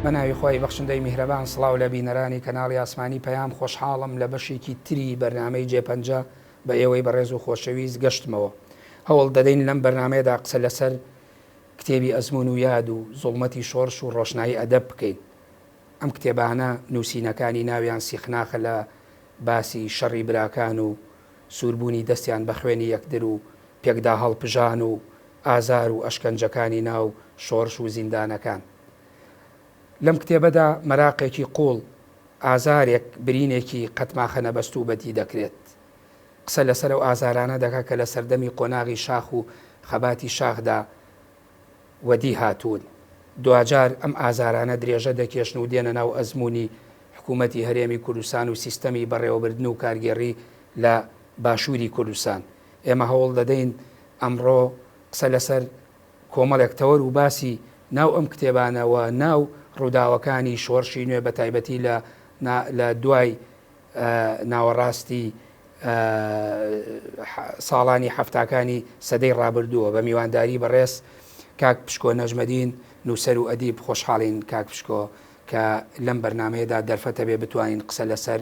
بەناوی خۆی بەخشندەی میهرەبان سڵاو لە بینەرانی کەناڵی ئاسمانی پەیام خۆشحاڵم لە بەشێکی تری بەرنامەی جێپەنجە بە ئێوەی بەڕێز و خۆشەویست گەشتمەوە. هەوڵ دەدەین لەم بەرنمەیەدا قسە لەسەر کتێبی ئەزمون و یاد و زوڵمەتی شۆرش و ڕۆشنایی ئەدەب بکەین. ئەم کتێبانە نووسینەکانی ناویان سیخناخە لە باسی شەڕی براکان و سووربوونی دەستیان بە خوێنی یەکتر و پێکدا هەڵپژان و ئازار و ئەشکەنجەکانی ناو شۆرش و زیندانەکان. لەم کتێبەدا مەراقێکی قوڵ ئازارێک برینێکی قەتماخە نەبەست و بەدی دەکرێت. قسە لەسەر ئەو ئازارانە دەکات کە لە سەردەمی قۆناغی شاخ و خەباتی شاخدا وەدی هاتوون. دوجار ئەم ئازارانە درێژە دەکێشن و دێنە ناو ئەزمموی حکوومەتی هەرێمی کوردستان و سیستەمی بەڕێوەبردن و کارگێڕی لە باشووری کوردستان. ئێمە هەوڵ دەدەین ئەمڕۆ قسە لەسەر کۆمەڵێکتەوەر و باسی ناو ئەم کتێبانەوە ناو ڕووداوەکانی شۆرشی نوێ بە تایبەتی لە دوای ناوەڕاستی ساڵانی هەفتاکانی سەدەی ڕابردووە بە میوانداری بەڕێز کاک پشکۆ نەژمەدین نووسەر و ئەدیب. خۆشحاڵین کاک پشکۆ کە لەم بەرنمەیەدا دەرفەتە بێ بتوانین قسە لەسەر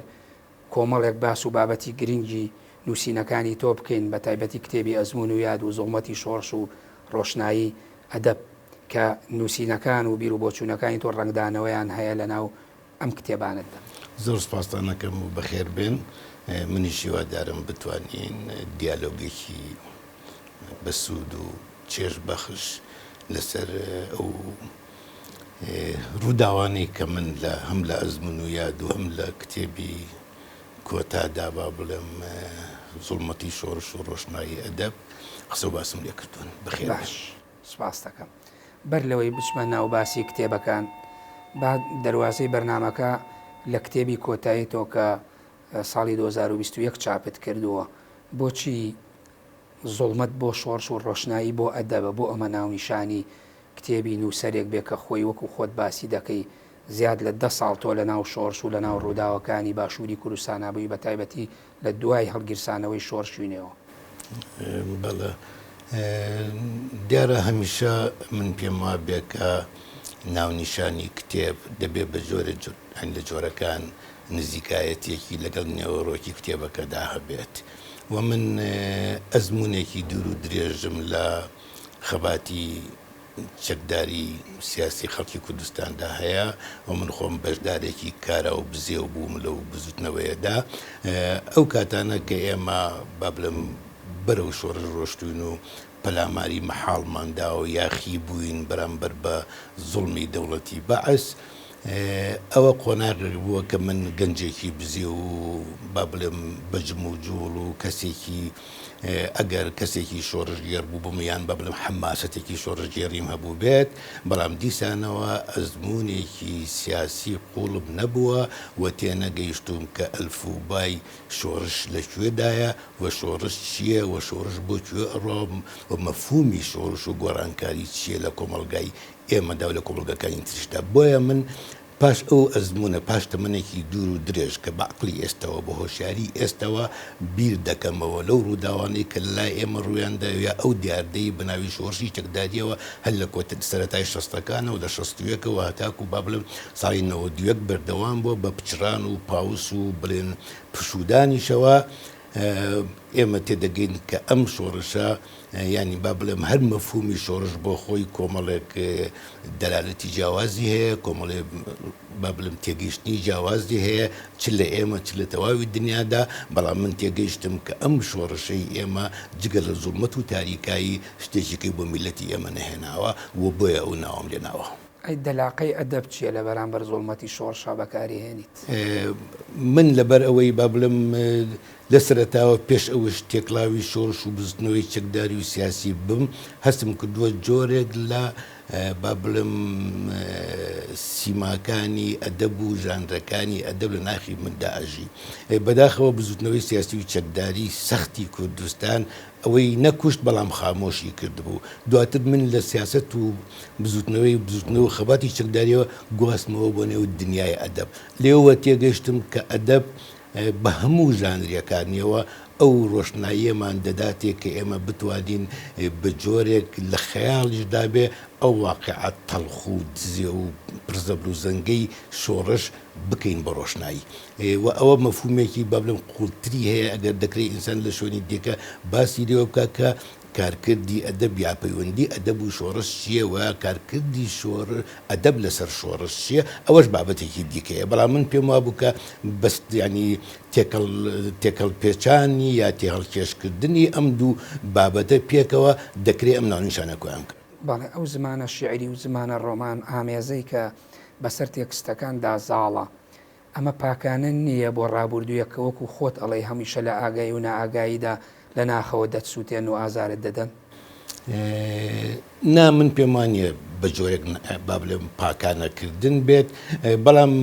کۆمەڵێک باس و بابەتی گرنگی نووسینەکانی تۆ بکەین بە تایبەتی کتێبی ئەزمون و یاد و زوڵمەتی شۆرش و ڕۆشنایی ئەدەب کە نووسینەکان و بیر و بۆچوونەکانی تۆ ڕنگدانەوەیان هەیە لە ناو ئەم کتێبانتدا. زۆر سپاسانەکەم و بەخێر بێن. منیش هیوادارم بتوانین دیالۆگێکی بەسوود و چێژ بەخش لەسەر ئەو ڕووداوانەی کە من هەم لە ئەزمون و یاد و هەم لە کتێبی کۆتادا با بڵێم زوڵمەتی شۆرش و ڕۆشنایی ئەدەب قسە و باسم لێ کردوون. بەخێر باش سپاس دەکەم. بەر لەوەی بچمە ناو باسی کتێبەکان با دەواازەی بەرنمەکە لە کتێبی کۆتایی تۆ کە ساڵی 2021 چاپت کردووە. بۆچی زوڵمەت بۆ شۆرش و ڕۆشنایی بۆ ئەدەبە بۆ ئەمە ناونیشانی کتێبی نووسەرێک بێ کە خۆی وەکو خۆت باسی دەکەی زیاد لە 10 ساڵ تۆ لە ناو شۆرش و لە ناو ڕووداوەکانی باشووری کوردستان بووی بە تایبەتی لە دوای هەڵگیرسانەوەی شۆرشوینەوە؟ بەڵێ دیارە هەمیشە من پێم وا بێ کە ناونیشانی کتێب دەبێ بە جۆرە لە جۆرەکان نزیکایەتێکی لەگەڵ نێوەڕۆکی کتێبەکەدا هەبێت. و من ئەزمونێکی دوور و درێژم لە خەباتی چەکداری سیاسی خەڵکی کوردستاندا هەیە و من خۆم بەشدارێکی کارە و بزێ و بووم لەو بزوتنەوەیەدا. ئەو کاتانە کە ئێمە با بڵێم بەرەو شۆڕژ ڕۆشتوین و پەلاماری مەحاڵماندا و یاخی بووین بەرامبەر بە زوڵمی دەوڵەتی بەعس، ئەوە قۆناغێک بووە کە من گەنجێکی بزێ و با بڵێم بەجم و جوڵ و کەسێکی ئەگەر کەسێکی شۆڕژگێر بوو بمەیان با بڵێم حماسەتێکی شۆڕژگێڕیم هەبوو بێت، بەڵام دیسانەوە ئەزمونێکی سیاسی قوڵم نەبووە و تێنەگەیشتوم کە ئەلفوبای شۆڕش لەکوێدایە و شۆڕش چییە و شۆڕش بۆکوێ ئەڕۆم و مەفهومی شۆڕش و گۆڕانکاری چییە لە کۆمەڵگای ئێمەدا و لە کۆمەڵگەکانی ترشدا. بۆیە من پاش ئەو ئەزمونە پاش تەمەنێکی دوور و درێژ کە بەعقلی ئێستەوە بە هۆشیاری ئێستەوە بیر دەکەمەوە لەو ڕووداوانەی کە لای ئێمە ڕوویاندا یا ئەو دیاردەی بناوی شۆڕشی چەکداریەوە هەر لە کۆتە سەرەتای شەستەکانە و لە شەستویەکەوە هەتاکو با بڵێم ساڵی 92 بەردەوام بووە بە پچران و پاوس و بڵێن پشودانیشەوە. ئێمە تێدەگەین کە ئەم شۆڕشە ینی با بڵێم هەر مەفهومی شۆڕش بۆ خۆی کۆمەڵێک دەلالەتی جیاوازی هەیە، کۆمەڵێ با بڵێم تێگەیشتنی جیاوازی هەیە چ لە ئێمە چ لە تەواوی دنیادا. بەڵام من تێگەیشتم کە ئەم شۆڕشەی ئێمە جگە لە زوڵمەت و تاریکایی شتێکێکی بۆ میلەتی ئێمە نەهێناوە و بۆیە ئەو ناوام لێناوە. ئەی دەلاقەی ئەدەب چییە لە بەرامبەر زوڵمەتی شۆڕشا بەکاری هێنیت؟ من لەبەر ئەوەی با بڵێم لە سەرەتاوە پێش ئەوش تێکڵاوی شۆڕش و بزنەوەی چەکداری و سیاسی بم هەستم کردووە جۆرێک لە با بڵێم سیماکانی ئەدەب و ژانرەکانی ئەدەب لە ناخی مندا ئەژی. بەداخەوە بزوتنەوەی سیاسی و چەکداری سەختی کوردستان ئەوەی نەکوشت بەڵام خامۆشی کردبوو. دواتر من لە سیاست و بزوتنەوە خەباتی چەکداریەوە گواستمەوە بۆ نێو دنیای ئەدەب. لێوە تێگەشتم کە ئەدەب بە هەموو ژانریەکانیەوە ئەو ڕۆشناییەمان دەداتێک کە ئێمە بتوانین بە جۆرێک لە خەیاڵیشدا بێ ئەو واقعات تەڵخ و دزێ و پرزەبر و زەنگەی شۆڕش بکەین بە ڕۆشنایی و ئەوە مەفهومێکی با بڵێم قوڵتری هەیە ئەگەر دەکرێت ئینسان لە شوێنی دیکە باسی لێوە بکە کە کارکردی ئەدەب یا پەیوەندی ئەدەب و شۆڕش چییە و کارکردی ئەدەب لەسەر شۆڕش چییە ئەوەش بابەتێکی دیکەیە بەڵام من پێم وابوو کە بەست ینی تێکەڵ پێچانی یا تێهەڵکێشکردنی ئەم دوو بابەتە پێکەوە دەکرێت ئەم ناونیشانە کۆیان کرد. بەڵێ ئەو زمانە شیعری و زمانە ڕۆمان ئامێزەی کە بەسەر تێکستەکاندا زاڵە ئەمە پاکانە نییە بۆ ڕابردوویەکە وەکو خۆت ئەڵێ هەمیشە لە ئاگایی و نائاگاییدا لە ناخەوە دەچسووتێن و ئازارت دەدەن. نا من پێم وانیە بە جۆرێک با بڵێم پاکانەکردن بێت بەڵام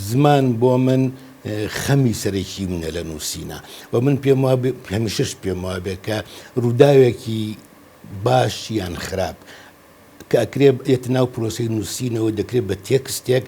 زمان بۆ من خەمی سەرێکی منە لە نووسینە و من پێم هەمیشەش پێم وابێت کە ڕووداوێکی باش یان خراپ کە ئەکرێ ئێت ناو پرۆسی نووسینەوە دەکرێت بە تێکستێک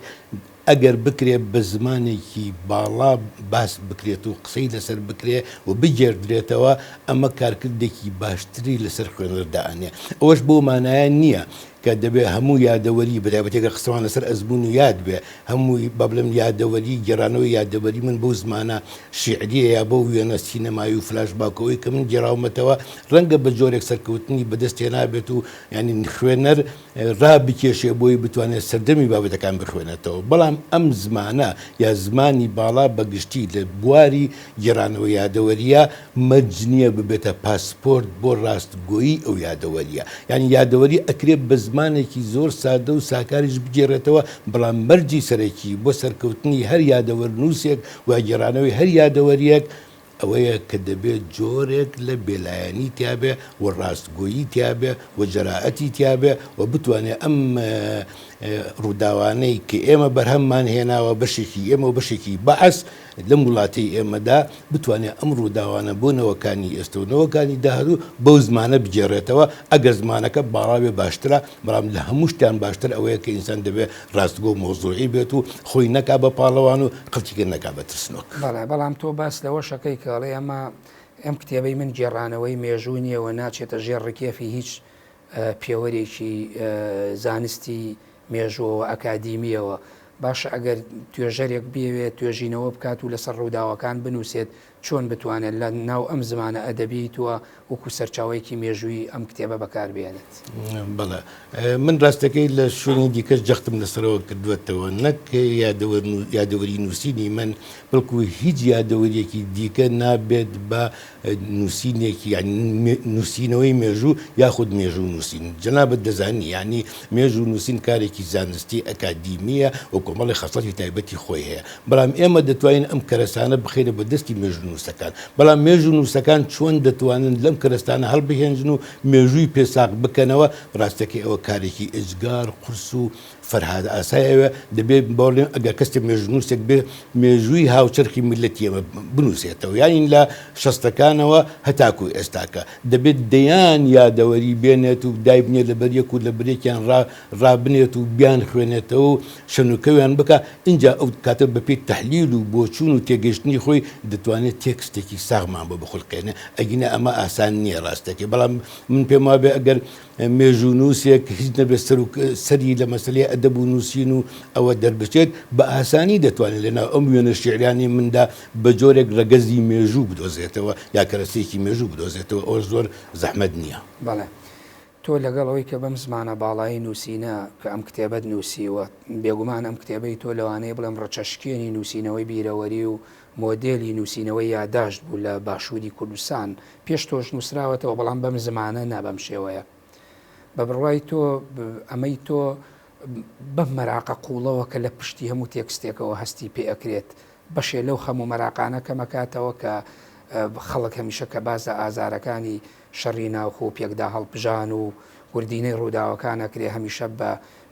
ئەگەر بکرێت بە زمانێکی باڵا باس بکرێت و قسەی لەسەر بکرێ و بگێردرێتەوە ئەمە کارکردێکی باشتری لەسەر خوێنەردانێ ئەوەش بۆ مانایە نییە کە دەبێت هەموو یادەوەری بەرابەتێکە قسەوان لەسەر ئەزبوون و یاد بێ هەمووی با بڵێم یادەوەری گێڕانەوەی یادەوەری من بەو زمانە شیعریە یا بۆ وێنە سینەمایی و فلاش باکەوەی کە من گێڕاومەتەوە ڕەنگە بە جۆرێک سەرکەوتنی بەدەستێ نابێت و ینی خوێنەر ڕابکێشێ بۆی بتوانێت سەردەمی بابەتەکان بخوێنێتەوە بەڵام ئەم زمانە یا زمانی باڵا بەگشتی لە بواری گێڕانەوە یادەوەریە مەرج نییە ببێتە پاسپۆرت بۆ ڕاستگۆیی ئەو یادەوەریە یعنی یادەوەری ئەکرێت بە زمانێکی زۆر سادە و ساکاریش بگێڕێتەوە بەڵام مەرجی سەرەکی بۆ سەرکەوتنی هەر یادەوەرنووسێک و گێڕانەوەی هەر یادەوەریەک ئەوەیە کە دەبێت جۆرێک لە بێلایەنی تیابێ و ڕاستگۆیی تیابێ و جەراعەتی تیابێ و بتوانێت ئەم ڕووداوانەی کە ئێمە بەرهەممان هێناوە بەشێکی ئێمە و بەشێکی بەعەس لەم وڵاتی ئێمەدا بتوانێت ئەم ڕووداوانە بۆ نەوەکانی ئێستا و نەوەکانی داهاتوو بەو زمانە بگێڕێتەوە ئەگەر زمانەکە باڵاوێ باشترە بەڵام لە هەموو شتیان باشتر ئەوەیە کە ئینسان دەبێت ڕاستگۆ و مۆزوعی بێت و خۆی نەکا بە پاڵەوان و قەڵکیکە نەکا بە ترسنۆک. بەڵام تۆ باس لەوە شەکەی کاڵێ ئەم کتێبەی من گێڕانەوەی مێژوو نییەوە ناچێتە ژێر ڕکێفی هیچ پێوەرێکی زانستی مێژووەوە ئەکادیمیەوە باشە ئەگەر توێژەرێک بێوێت توێژینەوە بکات و لەسەر ڕووداوەکان بنووسێت چۆن بتوانێت لە ناو ئەم زمانە ئەدەبی تووە وەکو سەرچاوەیەکی مێژووی ئەم کتێبە بەکاربێنێت. بەڵێ من ڕاستەکەی لە شوێنی دیکەش جەختم لەسەرەوە کردوێتەوە نەک یادەوەری نووسینی من بەڵکو هیچ یادەوەریەکی دیکە نابێت بە نووسینێکی نووسینەوەی مێژوو یاخود مێژوو نووسین جەنابەت دەزانی ینی مێژوو نووسین کارێکی زانستی ئەکادیمیە و کۆمەڵی خەسڵەتی تایبەتی خۆی هەیە بەڵام ئێمە دەتوانین ئەم کەرەسانە بخێنە بە دەستی مێژوو نووسەکان بەڵام مێژوو نووسەکان چۆن دەتوانن لەم کەرەستانە هەڵبهێنجن و مێژووی پێساق بکەنەوە ڕاستەکەی ئەوە کارێکی ئەجگار قورس و فەرهاد ئاسایەوە دەبێت باڵێن ئەگەر کەسێ مێژنووسێک بێ مێژووی هاوچەرخی میلەتی ئێمە بنووسێتەوە یانین لە شەستەکانەوە هەتاکو ئێستاکە دەبێت دەیان یادەوەری بێنێت و دای بنێت لە بەریەک و لە برێکیان ڕابنێت و بیان خوێنێتەوە و شەنوکەویان بکە اینجا ئەو کاتە بەپێی تەحلیل و بۆچوون و تێگەشتنی خۆی دەتوانێت تێکستێکی ساغمان بۆ بخڵقێنێ ئەگینە ئەمە ئاسان نییە ڕاستەکەی بەڵام من پێم وابێ ئەگەر مێژوو نووسێک هیچ نەبێت سەری لە مەسلەی ئەدەب و نووسین و ئەوە دەربچێت بە ئاسانی دەتوانێت لەناو ئەم وێنە شیعرانی مندا بە جۆرێک ڕەگەزی مێژوو بدۆزێتەوە یا کەرەسێکی مێژوو بدۆزێتەوە ئەو زۆر زەحمەت نییە. بەڵێ تۆ لەگەڵەوەی کە بەم زمانە باڵایی نووسینە کە ئەم کتێبەت نووسیوە بێگومان ئەم کتێبەی تۆ لەوانەیە بڵێم ڕەچەشکێنی نووسینەوەی بیرەوەری و مۆدێلی نووسینەوەی یاداشت بوو لە باشووری کوردستان پێش تۆش نووسراوەتەوە بەڵام بەم زمانە نابەم شێوەیە بە بڕوای تۆ ئەمەی تۆ بەم مەراقە قوڵەوە کە لە پشتی هەموو تێکستێکەوە هەستی پێ ئەکرێت بەشێ لەو هەموو مەراقانە کەمەکاتەوە کە خەڵک هەمیشە کە بازە ئازارەکانی شەڕی ناوخۆ و پێکدا هەڵبژان و وردینەی ڕووداوەکانەکرێ هەمیشە بە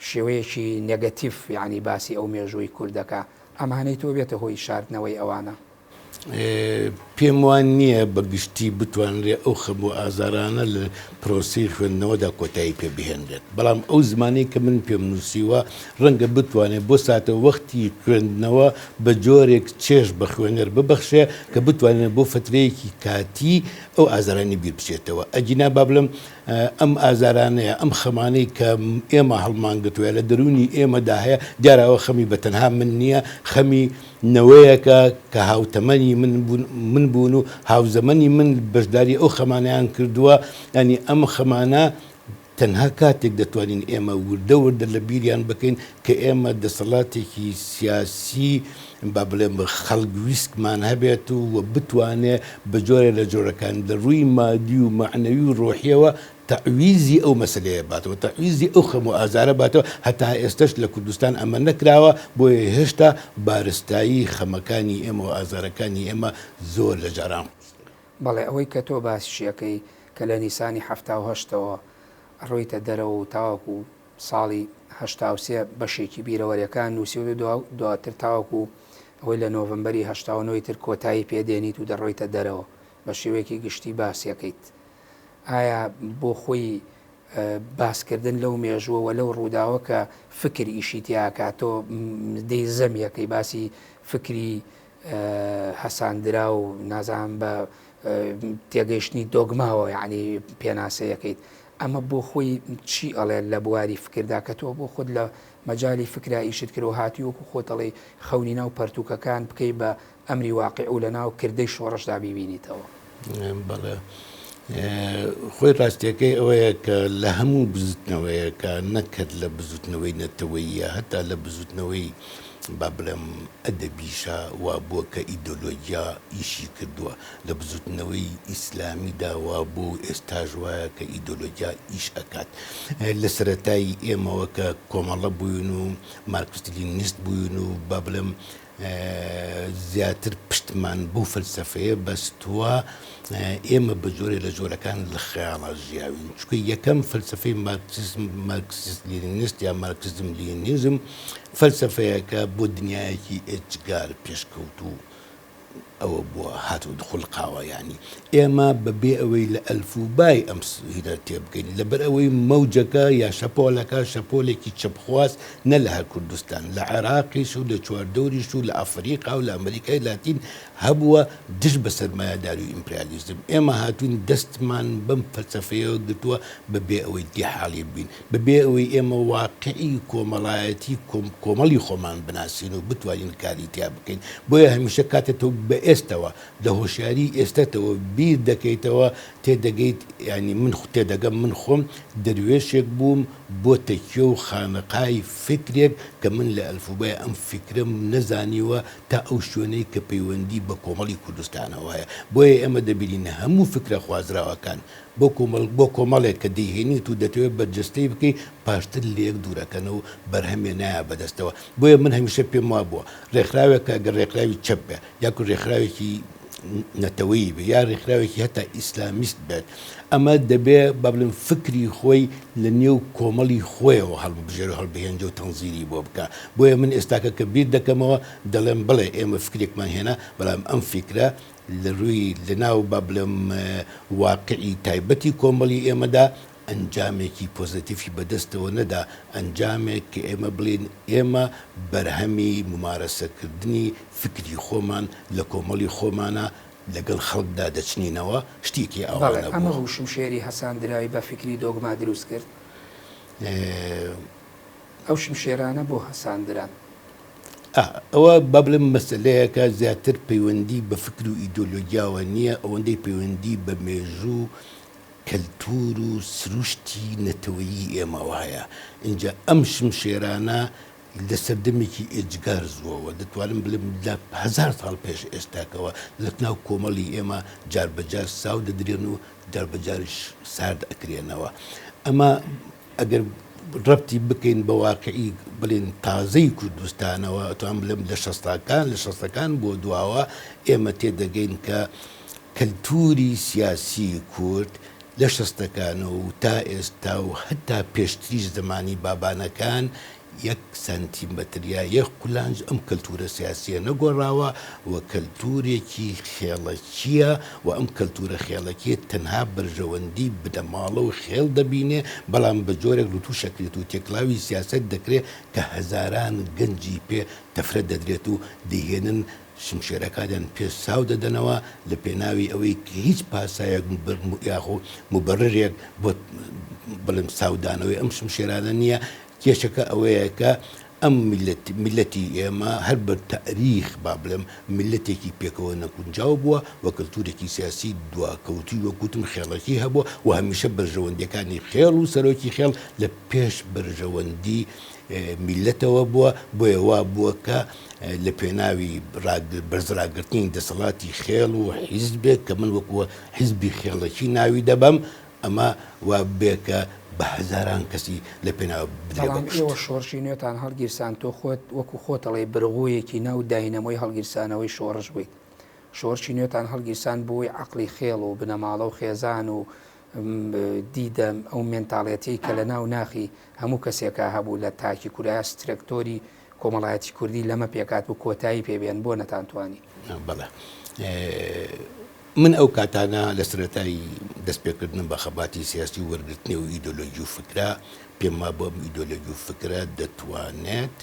شێوەیەکی نێگەتیف یعنی باسی ئەو مێژووی کوردەکە ئەمانەی تۆ بێتە هۆی شاردنەوەی ئەوانە. پێم وان نییە بەگشتی بتوانرێ ئەو خەم و ئازارانە لە پرۆسی خوێندنەوەدا کۆتایی پێ بهێنرێت بەڵام ئەو زمانی کە من پێم نووسیوە ڕەنگە بتوانێت بۆ ساتە وەختی خوێندنەوە بە جۆرێک چێژ بە خوێنەر ببەخشێ کە بتوانێت بۆ فترەیەکی کاتی ئەو ئازارانی بیر بچێتەوە ئەجینا با بڵم ئەم ئازارانەیە ئەم خەمانەی کە ئێمە هەڵمانگرتووە لە دەرونی ئێمەدا هەیە دیارەوە خەمی بەتەنها من نییە خەمی نەوەیەکە کە هاوتەمەنی من بوون و هاوزەمەنی من بەشداری ئەو خەمانیان کردووە ینی ئەم خەمانە تەنها کاتێک دەتوانین ئێمە وردە وردە لە بیریان بکەین کە ئێمە دەسەڵاتێکی سیاسی با بڵێم خەڵکویستمان هەبێت و بتوانێت بە جۆرە لە جۆرەکان لە ڕووی مادی و معنەوی و ڕۆحیەوە تەعویزی ئەو مەسلەیە باتەوە تەعویزی ئەو خەم و ئازارە باتەوە هەتا ئێستش لە کوردستان ئەمە نەکراوە بۆیە هێشتا بارستایی خەمەکانی ئێمە و ئازارەکانی ئێمە زۆر لە جاران بەڵێ ئەوەی کە تۆ باسیشیەکەی کە لە نیسانی هەفتاوهەشتەوە ڕۆیتە دەرەوە و تاوەکو ساڵی هەشتاوسێ بەشێکی بیرەوەریەکان نووسی و دواتر تاوەکو ئەوەی لە نۆڤمبەری هەشتاوەنەوەی تر کۆتایی پێدێنیت و دەڕۆیتە دەرەوە بە شێوەیەکی گشتی باسیەکەیت ئایا بۆ خۆی باسکردن لەو مێژووەوە لەو ڕووداوە کە فکر ئیشی تیاکاتۆ دەی زەمیەکەی باسی فکری هەساندرا و نازان بە تێگەیشتنی دۆگماوە یعنی پێناسەیەکەیت ئەمە بۆ خۆی چی ئەڵێ لە بواری فکردا کە تۆ بۆ خۆت لە مەجای فکرا ئیشت کرد و هاتی وەکو خۆتەڵێ خەونی ناو پەرتوکەکان بکەی بە ئەمری واقع و لە ناو کردەی شۆڕشدا بیبینیتەوە بەڵێ خۆی ڕاستیەکەی ئەوەیە کە لە هەموو بزوتنەوەیەکە نەکرد لە بزوتنەوەی نەتەوەیە هەتا لە بزوتنەوەی با بڵێم ئەدەبیشە وا بووە کە ئیدۆلۆژیا ئیشی کردووە لە بزوتنەوەی ئیسلامیدا وا بۆ ئێستاژ وایە کە ئیدۆلۆژیا ئیش ئەکات لە سەرەتایی ئێمەوە کە کۆمەڵە بووین و مارکسیلینیست بووین و با بڵێم زیاتر پشتمان بۆ فەلسەفەیە بەستووە ئێمە بە جۆرێ لە جۆرەکان لە خەیاڵە ژیاوین چونکە یەکەم فەلسەفەی مارکسیست لێنینیست یا مارکسیزم لێنینیزم فەلسەفەیەکە بۆ دنیایەکی ئێجگار پێشکەوت و ئەوە بووە هاتوو دخولقاوە ینی ئێمە بەبێ ئەوەی لە ئەلفوبای ئەم هیدە تێبگەین لەبەر ئەوەی مەوجەکە یا شەپۆلەکە شەپۆلێکی چەپخواست نە لە هەر کوردستان لە عێراقیش و لە چواردەوریش و لە ئەفریقا و لە ئەمریکای لاتین هەبووە دش بە سەرمایەداری و ئیمپریالیزم ئێمە هاتوین دەستمان بەم فەلسەفەیەوە گرتووە بەبێ ئەوەی دیحاڵی بین بەبێ ئەوەی ئێمە واقعی کۆمەڵایەتی کۆمەڵی خۆمان بناسین و بتوانین کاری تیا بکەین بۆیە هەمیشە کاتێتەوە بە ئێستەوە لە هۆشیاری ئێستەتەوە بیر دەکەیتەوە تێدەگەیت ینی من تێدەگەم من خۆم دەروێشێک بووم بۆ تەکیە و خانەقای فکرێک کە من لە ئەلفوبای ئەم فکرم نەزانیوە تا ئەو شوێنەی کە پەیوەندی بە کۆمەڵی کوردستانەوەیە بۆیە ئێمە دەبینە هەموو فکرە خوازراوەکان بۆ کۆمەڵێک کە دەیهێنیت و دەتەوێت بەرجەستەی بکەی پاشتر لێک دوورەکەنەوە و بەرهەمێ نایە بەدەستەوە بۆیە من هەمیشە پێم وا بووە ڕێکخراوێکە گەر ڕێکخراوی چەپ بێ یاکو ڕێکخراوێکی نەتەوەی بێ یا ڕێکخراوێکی هەتا ئیسلامیست بێت ئەمە دەبێ با بڵێم فکری خۆی لە نێو کۆمەڵی خۆیەوە هەڵبژێر و هەڵبهێنجە و تەنزیری بۆ بکە بۆیە من ئێستاکە کە بیر دەکەمەوە دەڵێم بڵێ ئێمە فکرێکمان هێنا بەڵام ئەم فکرە لە ڕووی لە ناو با بڵێم واقعی تایبەتی کۆمەڵی ئێمەدا ئەنجامێکی پۆزیتیفی بەدەستەوە نەدا ئەنجامێک کە ئێمە بڵێن ئێمە بەرهەمی ممارەسەکردنی فکری خۆمان لە کۆمەڵی خۆمانە لەگەڵ خەڵکدا دەچنینەوە شتێکی ئەوانە ئەمە ڕوشم شێری هەساندراوی بە فکری دۆگما دروست کرد ئەو شمشێرانە بۆ هەساندران ئەوە با بڵێم مەسەلەیەکە زیاتر پەیوەندی بە فکر و ئیدۆلۆژیاوە نییە ئەوەندەی پەیوەندی بە مێژوو کەلتور و سروشتی نەتەوەیی ئێمەوە هەیە اینجا ئەم شمشێرانە لە سەردەمێکی ئێجگار زووەوە دەتوانم بڵێم لە هەزار ساڵ پێش ئێستاکەوە لە ناو کۆمەڵی ئێمە جاربەجار ساو دەدرێن و جاربەجارش سارد ئەکرێنەوە ئەمە ئەگەر ڕەبتی بکەین بە واقعی بڵێن تازەی کوردستانەوە ئەتوان بڵێم لە شەستەکان بۆ دواوە ئێمە تێدەگەین کە کەلتوری سیاسی کورد لە شەستەکانەوە و تا ئێستا و هەتا پێشتریش زمانی بابانەکان 1 سانتیمەتر یا 1 قولانج ئەم کەلتورە سیاسیە نەگۆڕاوە و کەلتورێکی خێڵەکیە و ئەم کەلتورە خێڵەکیە تەنها بەرژەوەندی بدەماڵە و خێڵ دەبینێ بەڵام بە جۆرێک لوتو شەکرێت و تێکلاوی سیاست دەکرێت کە هەزاران گەنجی پێ تەفرەت دەدرێت و دەهێنن شمشێرەکانیان پێ ساو دەدەنەوە لە پێناوی ئەوەی کە هیچ پاسایەک یاخۆ مبەررێک بۆ بڵم ساودانەوەی ئەم شمشێرانە نییە. کێشەکە ئەوەیە کە ئەم میلەتی ئێمە هەر بە تاریخ با بڵێم میلەتێکی پێکەوە نەکونجاو بووە و کەلتورێکی سیاسی دواکەوتی وەکوتم خێڵەکی هەبووە و هەمیشە بەرژەوەندیەکانی خێڵ و سەرۆکی خێڵ لە پێش بەرژەوەندی میلەتەوە بووە بۆیە وا بووە کە لە پێناوی بەرزراگرتنی دەسەڵاتی خێڵ و حیزبێک کە من وەکووە حیزبی خێڵەکی ناوی دەبەم ئەمە وا بێکە بە هەزاران کەسی لە پێناوە ئێوە شۆڕشی نوێتان هەڵگیرسان تۆ خۆت وەکو خۆتەڵێ برغوویەکی ناو داینەمەی هەڵگیرسانەوەی شۆڕش بوویت شۆڕشی نوێتان هەڵگیرسان بۆی عەقڵی خێڵ و بنەماڵە و خێزان و دیدەم ئەو مێنتاڵێتی کە لە ناو ناخی هەموو کەسێکە هەبوو لە تاکی کورای سترەکتۆری کۆمەڵایەتی کوردی لەمە پێکات و کۆتایی پێبێن بۆ نەتانتوانی. بەڵێ من ئەو کاتانە لە سەرەتای دەستپێکردن بە خەباتی سیاسی وەرگرتنی و ئیدۆلۆژی و فکرە پێم وا بۆ ئەم ئیدۆلۆژی و فکرە دەتوانێت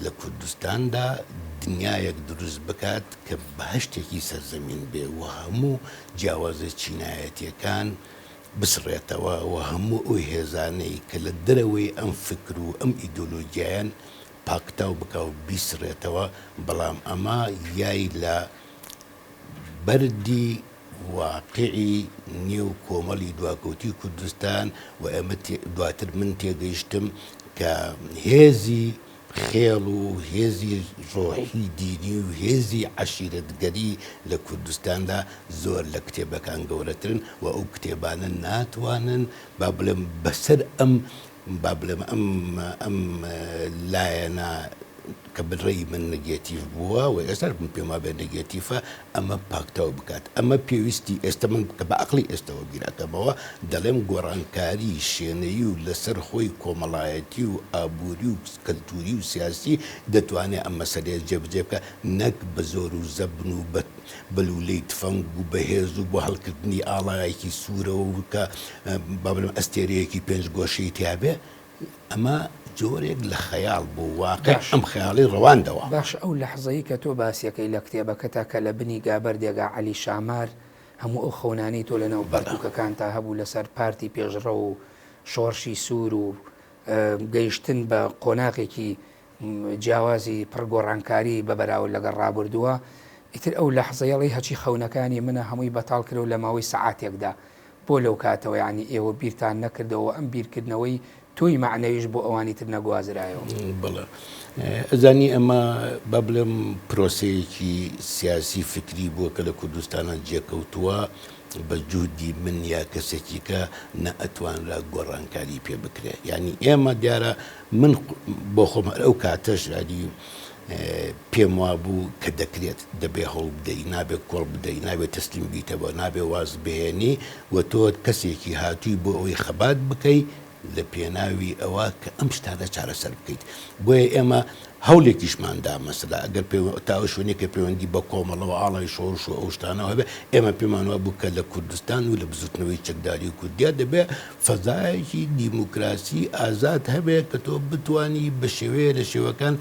لە کوردستاندا دنیایەک دروست بکات کە بەهشتێکی سەرزەمین بێ و هەموو جیاوازە چینایەتیەکان بسڕێتەوە و هەموو ئەو هێزانەی کە لە دەرەوەی ئەم فکر و ئەم ئیدۆلۆژیایان پاکتاو بکە و بیسڕێتەوە بەڵام ئەمە یای لە بەردی واقعی نێو کۆمەڵی دواکەوتی کوردستان و ئێمە دواتر من تێگەیشتم کە هێزی خێڵ و هێزی ڕۆحی دینی و هێزی عەشیرەتگەری لە کوردستاندا زۆر لە کتێبەکان گەورەترن و ئەو کتێبانە ناتوانن با بڵێم بەسەر با بڵێم ئەم لایەنە کە بڕێی من نگێتیڤ بووە و ئێستا پێم وابێ نگێتیڤە ئەمە پاکتاو بکات ئەمە پێویستی ئێستا من کە بە عەقڵی ئێستەوە بیرەکەمەوە دەڵێم گۆڕانکاری شوێنەیی و لەسەر خۆی کۆمەڵایەتی و ئابووری و کەلتوری و سیاسی دەتوانێت ئەم مەسەلەیە جێبەجێ بکە نەک بە زۆر و زەبن و بەلولەی تفەنگ و بەهێز و بۆ هەڵکردنی ئاڵایەکی سوورە و کە با بڵێم ئەستێرەیەکی پێنج گۆشەی تیابێ ئەمە جۆرێک لە خەیاڵ بوو واقع ئەم خەیاڵی ڕەواندەوە. باش ئەو لەحزەیە کە تۆ باسیەکەی لە کتێبەکەتا کە لە بنی گابەردێگا عەلی شامار هەموو ئەو خەونانەی تۆ لەناو پەرتووکەکان تا هەبوو لەسەر پارتی پێشڕە و شۆڕشی سوور و گەیشتن بە قۆناغێکی جیاوازی پڕگۆڕانکاری بە بەراورد لەگەڵ ڕابردووە ئیتر ئەو لەحزەیەڵی هەچی خەونەکانی منە هەمووی بەتاڵ کرد لە ماوەی سەعاتێکدا بۆ لەو کاتەوە یعنی ئێوە بیرتان نەکردەوە ئەم بیرکردنەوەی توی معنەویش بۆ ئەوانی تر نەگوازرایەوە. بڵێ ئەزانی ئەمە با بڵێم پرۆسەیەکی سیاسی فکری بووە کە لە کوردستانە جێکەوتووە بە جوودی من یا کەسێکی کە نەئەتوانرا گۆڕانکاری پێ بکرێت یعنی ئێمە دیارە من بۆ خۆم ئەو کاتەش ینی پێم وابوو کە دەکرێت دەبێ هەوڵ بدەی نابێت کۆڵ بدەی نابێت تەسلیم بیتەوە نابێ واز بهێنی و تۆ کەسێکی هاتووی بۆ ئەوەی خەبات بکەی لە پێناوی ئەوە کە ئەم شتانە چارەسەر بکەیت بۆیە ئێمە هەولێکیشماندا مەسەلا ئەگەر تاوە شوێنێکە پەیوەندی بە کۆمەڵەوە ئاڵای شۆڕش و ئەو شتانەوە هەبێ ئێمە پێمانوە بوو کە لە کوردستان و لە بزوتنەوەی چەکداری و کوردیا دەبێ فەزایەکی دیموکراسی ئازاد هەبێ کە تۆ بتوانی بە شێوەیە لە شێوەکان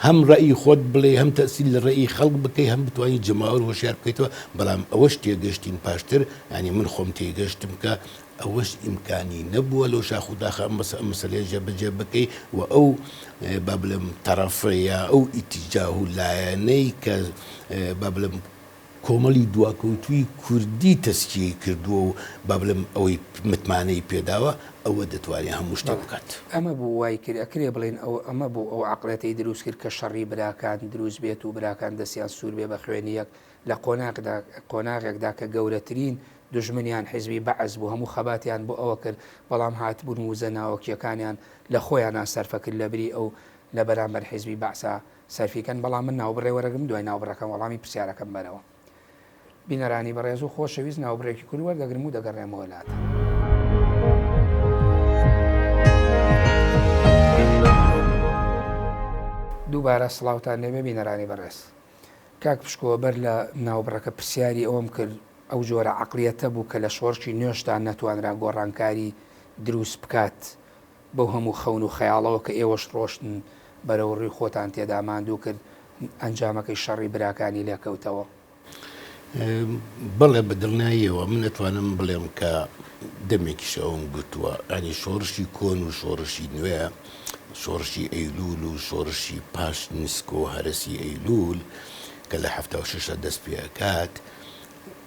هەم ڕەئی خۆت بڵێ هەم تەسیل لە ڕێی خەڵک بکەی هەم بتوانانی جەماوەر هۆشیار بکەیتەوە بەڵام ئەوەش تێگەشتین پاشتر ینی من خۆم تێگەشتم کە ئەوەش ئیمکانی نەبووە لەو شاخوداخە ئەم مەسەلەیە جێبەجێ بکەی و ئەو با بڵێم تەرەفەیە ئەو ئیتیجاه و لایەنەی کە با بڵێم کۆمەڵی دواکەوتووی کوردی تەسکیە کردووە و با بڵێم ئەوەی متمانەی پێداوە ئەوە دەتوانێت هەموو شتێک بکات. ئەمە بوو وای کرد ئەکرێ بڵێن ئەمە بوو ئەو عەقڵەتی دروست کرد کە شەڕی براکان دروست بێت و براکان دەستیان سوور بێ بە خوێنیەک لە قۆناغێکدا کە گەورەترین دژمنیان حیزبی بەعز بوو هەموو خەباتیان بۆ ئەوە کرد بەڵام هاتبوون وزە ناوەکیەکانیان لە خۆیانان سەرفەکرد لە بری ئەو لە بەرامبەر حیزبی بەعسا سەرفیکەن بەڵام من ناوبڕێ وەرەگرم دوای ناوبڕەکەم وەڵامی پرسیارەکەم بەرەوە بینەرانی بەڕێز و خۆشەویست ناوبڕێکی کورد وەردەگرم و دەگەڕێمەوە لاتە. دووبارە سڵاوتان لێ بینەرانی بەڕێز کاک پشکۆ بەر لە ناوبڕەکە پرسیاری ئەوم کرد ئەو جۆرە عەقلیەتە بوو کە لە شۆڕشی نوێشدا نەتوانرا گۆڕانکاری دروست بکات بەو هەموو خەون و خەیاڵەوە کە ئێوەش ڕۆشتن بەرەو ڕووی خۆتان تێدا ماندوو کرد ئەنجامەکەی شەڕی براکانی لێکەوتەوە. بەڵێ بە دڵنیاییەوە من ئەتوانم بڵێم کە دەمێکیشەوەم گوتووە ئەنی شۆڕشی کۆن و شۆڕشی نوێ شۆڕشی ئەیلول و شۆڕشی پاش نسکۆ هەرسی ئەیلول کە لە 76 دەست پێکات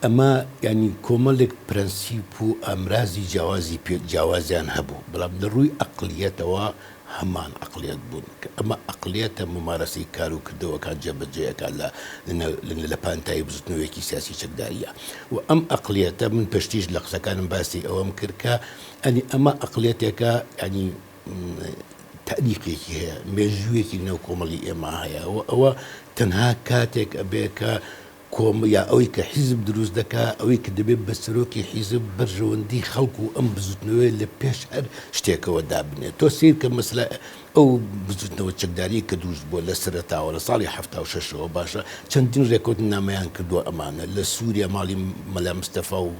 ئەمە ینی کۆمەڵێک پرەنسیپ و ئەمرازی جیاوازیان هەبوو بەڵام لە ڕووی ئەقلیەتەوە هەمان ئەقلیەت بوون کە ئەمە ئەقلیەتە ممارەسەی کار و کردەوەکان جێبەجێەکە لە پانتای بزوتنەوەیەکی سیاسی چەکداریە و ئەم ئەقلیەتە من پشتیش لە قسەکانم باسی ئەوەم کرد کە ئەنی ئەمە ئەقلیەتێکە ینی تاریخێکی هەیە مێژوویەکی نێو کۆمەڵی ئێمە هەیە ئەوە تەنها کاتێک ئەبێ کە یا ئەوەی کە حیزب دروست دەکا ئەوەی کە دەبێت بە سەرۆکی حیزب بەرژەوەندی خەڵکو و ئەم بزوتنەوەی لە پێش هەر شتێکەوە دابنێت تۆ سیر کە مەسلە ئەو بزوتنەوە چەکداری کە دووست بووە لە سەرەتاوە لە ساڵی 76ەوە باشە چەندین ڕێکوت نامەیان کردووە ئەمانە لە سووریا ماڵی مەلا مستەفا و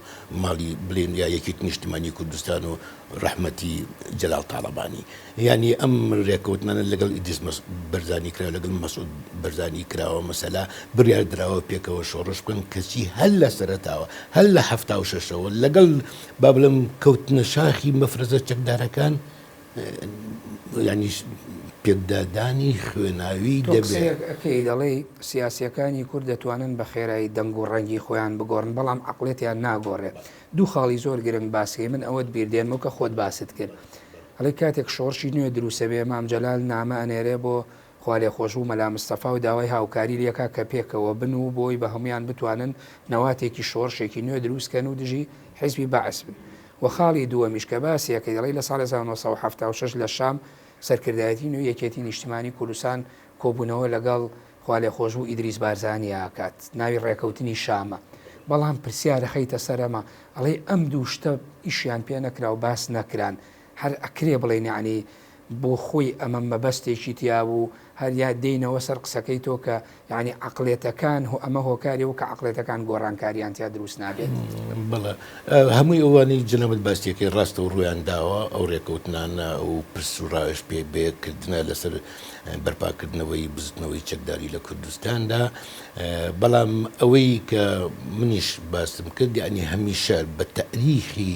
ماڵی بڵێن یا یەکێک نیشتیمانی کوردستان و ڕەحمەتی جەلال تاڵەبانی یعنی ئەم ڕێکەوتنانە لەگەڵ ئیدریس بەرزانی کراوە لەگەڵ مەسعود بەرزانی کراوە مەسەلا بڕیار درراوە پێکەوە شۆڕش بکەن کەچی هەر لە سەرەتاوە هەر لە 76ەوە لەگەڵ با بڵێم کەوتنە شاخی مەفرەزە چەکدارەکان ینی پێدادانی خوێناوی دەبێت دەڵێ سیاسیەکانی کورد دەتوانن بە خێرایی دەنگ و ڕەنگی خۆیان بگۆڕن بەڵام عەقڵێتیان ناگۆڕێت دوو خاڵی زۆر گرنگ باسی من ئەوەت بیردێنمەوە کە خۆت باست کرد هەڵی کاتێک شۆڕشی نوێ دروستە بێ مام جەلال نامە ئەنێرێ بۆ خوالێ خۆش و مەلا مستەفا و داوای هاوکاری لێکا کە پێکەوە بن و بۆی بە هەمویان بتوانن نەواتێکی شۆڕشێکی نوێ دروستکەن و دژی حیزبی بەعەس بن و خاڵی دووەمیش کە باسیەکەی دەڵێ لە ساڵی 1976 لە شام سەرکردایەتی نوێ یەکێتی نیشتیمانی کوردستان کۆبوونەوە لەگەڵ خوالێ خۆش و ئیدریس بارزانی ئاکات ناوی ڕێکەوتنی شامە بەڵام پرسیارە خەیتە سەرەما ئەڵێ ئەم دوو شتە ئیشیان پێ نەکرا و باس نەکران هەر ئەکرێ بڵێن یعنی بۆ خۆی ئەمە مەبەستێکی تیا بوو هەر یا دێنەوە سەر قسەکەی تۆ کە یعنی عەقڵێتەکان ئەمە هۆکاری و کە عەقڵێتەکان گۆڕانکاریان تیا دروست نابێت بەڵێ هەمووی ئەوانەی جنەبەت باسیەکەی ڕاستە و ڕویان داوە ئەو ڕێکەوتنانە و پرس و ڕاوێژ پێ بێکردنە لەسەر بەرپاکردنەوەی بزوتنەوەی چەکداری لە کوردستاندا بەڵام ئەوەی کە منیش باسم کرد یعنی هەمیشە بە تاریخی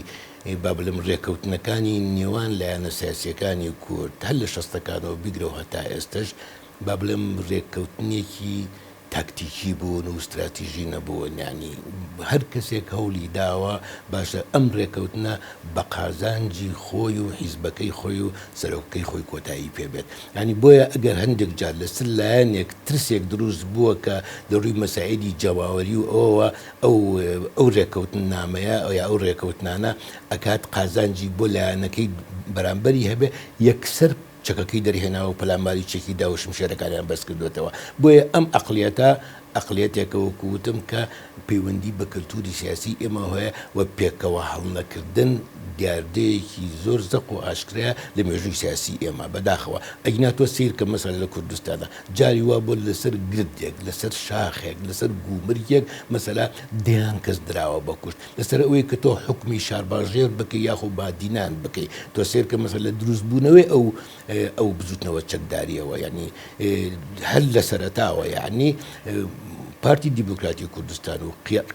با بڵێم ڕێکەوتنەکانی نێوان لایەنە سیاسیەکانی کورد هەر لە شەستەکانەوە بیگرەوە هەتا ئێستش با بڵێم ڕێککەوتنێکی تاکتیکی بوون و استراتیژی نەبووە ینی هەر کەسێک هەولی داوە باشە ئەم ڕێکەوتنە بە قازانجی خۆی و حیزبەکەی خۆی و سەرۆکەی خۆی کۆتایی پێبێت ینی بۆیە ئەگەر هەندێک جار لەسەر لایەنێک ترسێک دروست بووە کە دەڕووی مەساعیدی جەواوەری و ئەوە ئەو ڕێکەوتن نامەیە یا ئەو ڕێکەوتنانە ئەکات قازانجی بۆ لایەنەکەی بەرامبەری هەبێ یەکسەر چەکەکەی دەرهێناوە و پەلاماری چێکی دا و شمشێرەکانیان بەس کردوێتەوە بۆیە ئەم ئەقلیەتە ئەقلیەتێکەوە کووتم کە پەیوەندی بە کەلتوری سیاسی ئێمە هەیە و پێکەوە هەڵنەکردن دیاردەیەکی زۆر زەق و ئاشکرەیە لە مێژووی سیاسی ئێمە بەداخەوە ئەگنا تۆ سیر کە مەسەلە لە کوردستانە جاری وا بۆ لەسەر گردێک لەسەر شاخێک لەسەر گومرگێک مەسەلا دەیان کەس دراوە بە کوشت لەسەر ئەوەی کە تۆ حکمی شارباژێر بکەی یاخۆ بادینان بکەی تۆ سیر کە مەسەلە دروستبوونەوەی ئەو بزوتنەوە چەکداریەوە ینی هەر لە سەرەتاوە یعنی پارتی دیموکراتی کوردستان و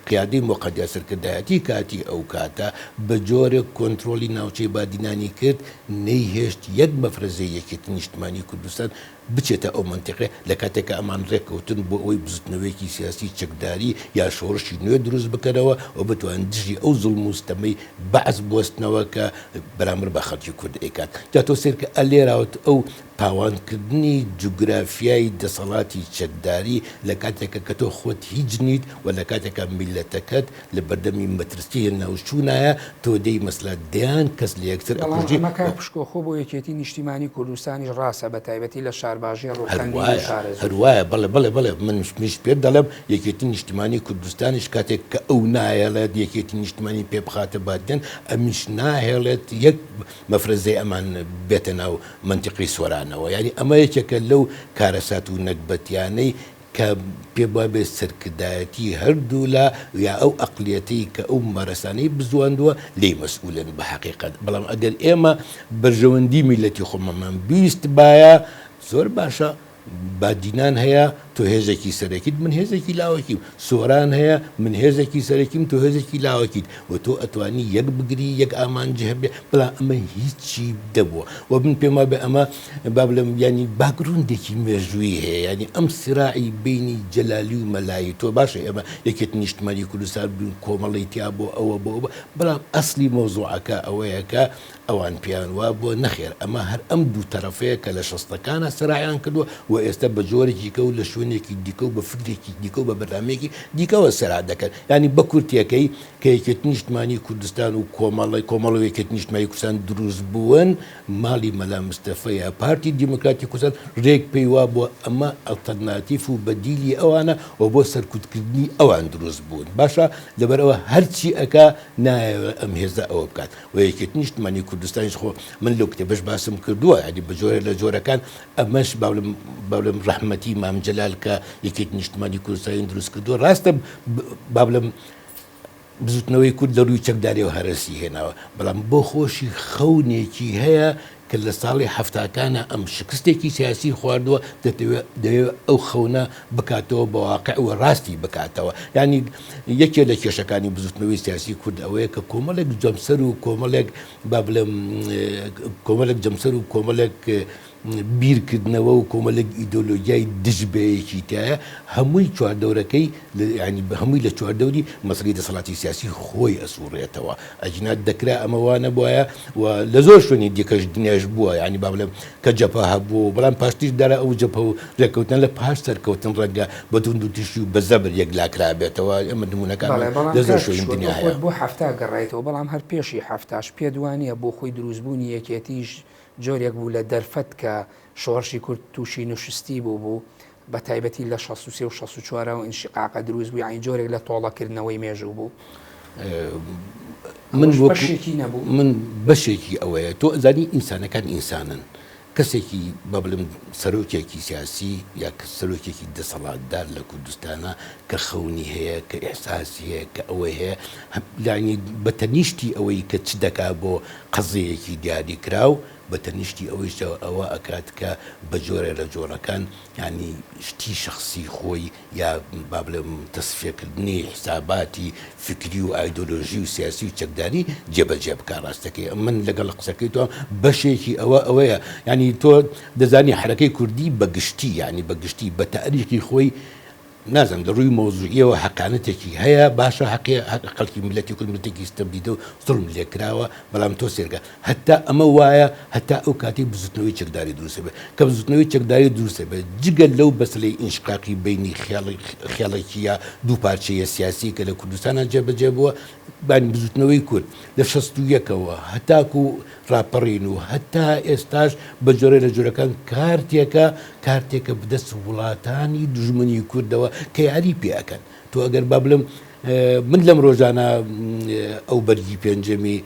قیادەی مۆقەدیا سەرکردایەتی کاتی ئەو کاتە بە جۆرێک کۆنتترۆلی ناوچەی بادینانی کرد نەیهێشت یەک مەفرەزەی یەکێتی نیشتمانی کوردستان بچێتە ئەو منتیقێ لە کاتێکە ئەمان ڕێکەوتن بۆ ئەوەی بزوتنەوەیەکی سیاسی چەکداری یا شۆڕشی نوێ دروست بکەنەوە و بتوان دژی ئەو زوڵم و ستەمەی بەعەز بوەستنەوە کە بەرامبەر بە خەڵکی کورد ئەیکات جا تۆ سیر کە ئەلێراوت ئەو پاوانکردنی جوگرافیای دەسەڵاتی چەکداری لە کاتێکە کە تۆ خۆت هیچ نیت و لە کاتێکە میلەتەکەت لە بەردەمی مەترسی ناوچوونایە تۆ دەی مەسلا دەیان کەس لە یەکتر ئەکوژی پشکۆ خۆ بۆ یەکێتی نیشتیمانی کوردستانیش ڕاستە بە تایبەتی لە شارباژی هەروایە بڵێ منش پێ دەڵێم یەکێتی نیشتیمانی کوردستانیش کاتێک کە ئەو نایەڵێت یەکێتی نیشتیمانی پێ بخاتە بادێن ئەمیش ناهێڵێت یەک مەفرەزەی ئەمان بێتە ناو منتیقی سۆران دانەوە ینی ئەمە یەکێکە لەو کارەسات و نەکبەتیانەی کە پێ بێ سەرکردایەتی هەردوو لە یا ئەو ئەقلیەتی کە ئەو مەرەسانەی بزواندووە لێی مەسئولن بە حەقیقەت بەڵام ئەگەر ئێمە بەرژەوەندی میلەتی خۆمەمان بیست باە زۆر باشە بادینان هەیە تۆ هێزێکی سەرەکیت من هێزێکی لاوەکیم سۆران هەیە من هێزێکی سەرەکیم تۆ هێزێکی لاوەکیت و تۆ ئەتوانی یەک بگری یەک ئامانجی هەبێ بەڵام ئەمە هیچی دەبووە و من پێما بێ ئەمە با بڵێم ینی باگروندێکی مێژووی هەیە ینی ئەم سراعی بینی جەلالی و مەلایی تۆ باشە ئێمە یەکێت نیشتمانی کوردستان بوون کۆمەڵی تیا بۆ ئەوە بۆ بەڵام ئەسلی مۆزوعەکە ئەوەیەکە ئەوان پیان وا بۆ نەخێر ئەمە هەر ئەم دوو تەرەفەیە کە لە شەستەکانە سراعیان کردووە و ئێستا بە جۆرێکی کە و لە شوێنێکی دیکە و بە فکرێکی دیکە و بە بەرنامەیەکی دیکەوە سەرا دەکەن ینی بە کورتیەکەی کە یەکێت نیشتمانی کوردستان و کۆمەڵ یەکێت نیشتمانی کوردستان دروست بوون ماڵی مەلا مستەفەیە پارتی دیموکراتی کوردستان ڕێک پێی وا بۆ ئەمە ئەڵتەرناتیف و بەدیلی ئەوانە و بۆ سەرکوتکردنی ئەوان دروست بوون باشە لەبەرەوە هەرچی ئەکا نایەوە ئەم هێزە ئەوە بکات و یەکێت نیشتمانی کوردستانیش خۆ من لەو کتێبەش باسم کردووە ینی بە جۆرە لە جۆرەکان ئەمەش باڵم ڕەحمەتی مام جەلال کە یەکێک نیشتمانی کوردستانی دروست کردووە ڕاستە با بڵێم بزوتنەوەی کورد لە ڕووی چەکداریەوە هەرسی هێناوە بەڵام بۆ خۆشی خەونێکی هەیە کە لە ساڵی هەفتاکانە ئەم شکستێکی سیاسی خواردووە دەوێت ئەو خەونە بکاتەوە بە واقعەوە ڕاستی بکاتەوە ینی یەکێ لە کێشەکانی بزوتنەوەی سیاسی کورد ئەوەیە کە کۆمەڵێک جەمسەر و کۆمەڵێک با بڵێم کۆمەڵێک جەمسەر و کۆمەڵێک بیرکردنەوە و کۆمەڵێک ئیدۆلۆژیای دژبەیەکی تایە هەمووی چواردەورەکەی ینی هەمووی لە چواردەوری مەسەلەی دەسەڵاتی سیاسی خۆی ئەسوڕێتەوە ئەجنات دەکرا ئەمەوانە بواە و لە زۆر شوێنی دیکەش دنیاش بووە ینی با بڵێم کە جەپە هەبوو بەڵام پاشتیش دارە ئەو جەپە و ڕێککەوتن لە پاش سەرکەوتن ڕەنگە بە دوند و تیشی و بە زەبر یەک لاکرابێتەوە ئەمە نمونونەکان لە زۆر شوێنی دنیا هەیە بۆ هەفتا گەڕایەوە بەڵام هەر پێشی هەفتاش پێدوانیە بۆ خۆی دروستبوونی یەکێتیش جۆرێک بوو لە دەرفەت کە شۆڕشی کورد تووشی نوشستی بوو بە تایبەتی لە 63 و 64 و ئینشقاقە دروست بوو عین جۆرێک لە تۆڵەکردنەوەی مێژوو بوو من بەشێکی ئەوەیە تۆ ئەزانی ئینسانەکان ئینسانن کەسێکی بە بڵم سەرۆکێکی سیاسی یا سەرۆکێکی دەسەڵاتدار لە کوردستانە کە خەونی هەیە کە ئێحساسی هەیە کە ئەوەی هەیە لانی بەتەنیشتی ئەوەی کە چ دەکا بۆ قەزەیەکی دیاری کراو بەتەنیشتی ئەوەیشەوە ئەوە ئەکات کە بە جۆرە لە جۆرەکان ینی شتی شخصی خۆی یا با بڵێم تەسفێکردنی حساباتی فکری و ئایدۆلۆژی و سیاسی و چەکداری جێبەجێ بکە ڕاستەکەی من لەگەڵ قسەکەی تۆ بەشێکی ئەوەیە ینی تۆ دەزانی حرەکەی کوردی بەگشتی ینی بەگشتی بە تاریخی خۆی نازم لە ڕووی مۆزوعیەوە حەقانەتێکی هەیە باشە خەڵکی میلەتی کورد ملەتێکی ستەبدیدە و زوڵم لێکراوە بەڵام تۆ سێرگە هەتا ئەمە وایە هەتا ئەو کاتی بزوتنەوەی چەکداری دروستە بێت کە بزوتنەوەی چەکداری دروستە بێت جگەل لەو بەسلەی ئینشقاقی بینی خێڵێکی یا دوو پارچەیە سیاسی کە لە کوردستانە جێبەجێ بووە بانی بزوتنەوەی کورد لە 61ەوە هەتاکو ڕاپەڕین و هەتا ئێستاش بە جۆرە لە جۆرەکان کارتێکە بدەست وڵاتانی دژمنی کوردەوە کە یاری پێەکەن تۆ ئەگەر با بڵم من لەم ڕۆژانە ئەو بەرگی پێنجەمی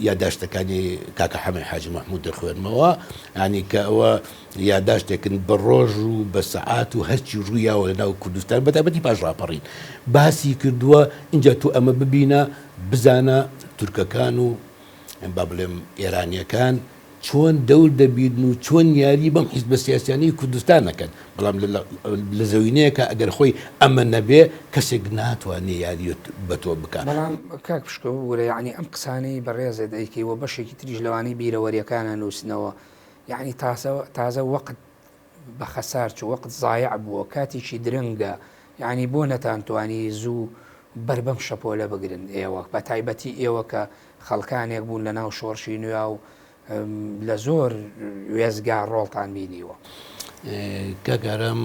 یادداشتەکانی کاکە حەمەی حاجی مەحموود دەخوێنمەوە ینی کە ئەوە یادداشتێکن بە ڕۆژ و بە سەعات و هەرچی ڕوویاوە لە ناو کوردستان بەتابەتی پاش ڕاپەڕین باسی کردووە اینجا تو ئەمە ببینە بزانە تورکەکان و با بڵێم ئێرانیەکان چۆن دەور دەبین و چۆن یاری بەم حیزبە سیاسیانەی کوردستان نەکەن بەڵام لە زەوینەیەکە ئەگەر خۆی ئەمە نەبێ کەسێک ناتوانێ یاری بە تۆ بکات بەڵام کاک پشکە وەرە یعنی ئەم قسانەی بەڕێزە دەیکەیەوە بەشێکی تریش لەوانەی بیرەوەریەکانە نووسنەوە یعنی تازە وەقت بە خەسار چوو وەقت زایع بووە کاتێکی درەنگە یعنی بۆ نەتانتوانی زوو بربەم شەپۆلە بگرن ئێوە بە تایبەتی ئێوە کە خەڵکانێک بوون لە ناو شۆڕشی نوێ و لە زۆر وێزگا ڕۆڵتان بینیوە کاگەرم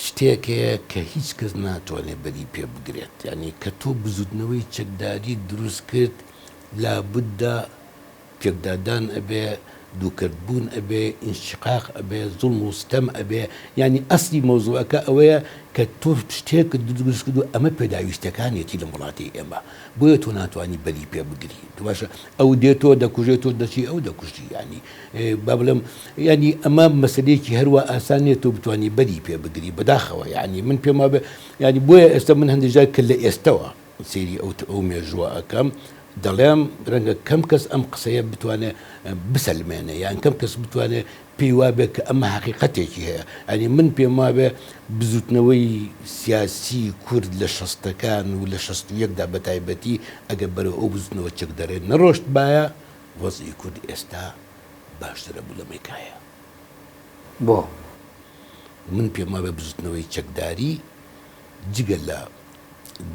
شتێکەیە کە هیچ کەس ناتوانێت بەری پێ بگرێت ینی کە تۆ بزوتنەوەی چەکداری دروست کرد لابددا پێکدادان ئەبێ دووکردبوون ئەبێ ئینشقاق ئەبێ زوڵم و ستەم ئەبێ ینی ئەسلی مۆزوعەکە ئەوەیە کە تۆ شتێک دروست کردو ئەمە پێداویستەکانێتی لە وڵاتی ئێمە بۆیە تۆ ناتوانانی بەری پێ بگری دواشە ئەو دێتۆ دەکوژێتۆ دەچی ئەو دەکوشتی ینی با بڵم ینی ئەمە مەسلەیەکی هەروە ئاسانێت تۆ بتوانانی بەری پێ بگری بەداخەوە ینی من پێم وابێ ینی بۆیە ئێستا من هەندێک جار کە لە ئێستەوە سێری ئەو مێژووە ئەەکەم دەڵێم ڕەنگە کەم کەس ئەم قسەیە بتوانێت بسەلمێنێ یان کەم کەس بتوانێت پێی وابێ کە ئەمە حقیقەتێکی هەیە ئەنی من پێم وابێ بزوتنەوەی سیاسی کورد لە شەستەکان و لە 61دا بەتایبەتی ئەگە بەرەو ئەو بزوتنەوە چەک دەرێت نەڕۆشت باە وەزئی کورد ئێستا باشترە بوو لەمەیکایە بۆ من پێم وابێ بزوتنەوەی چەکداری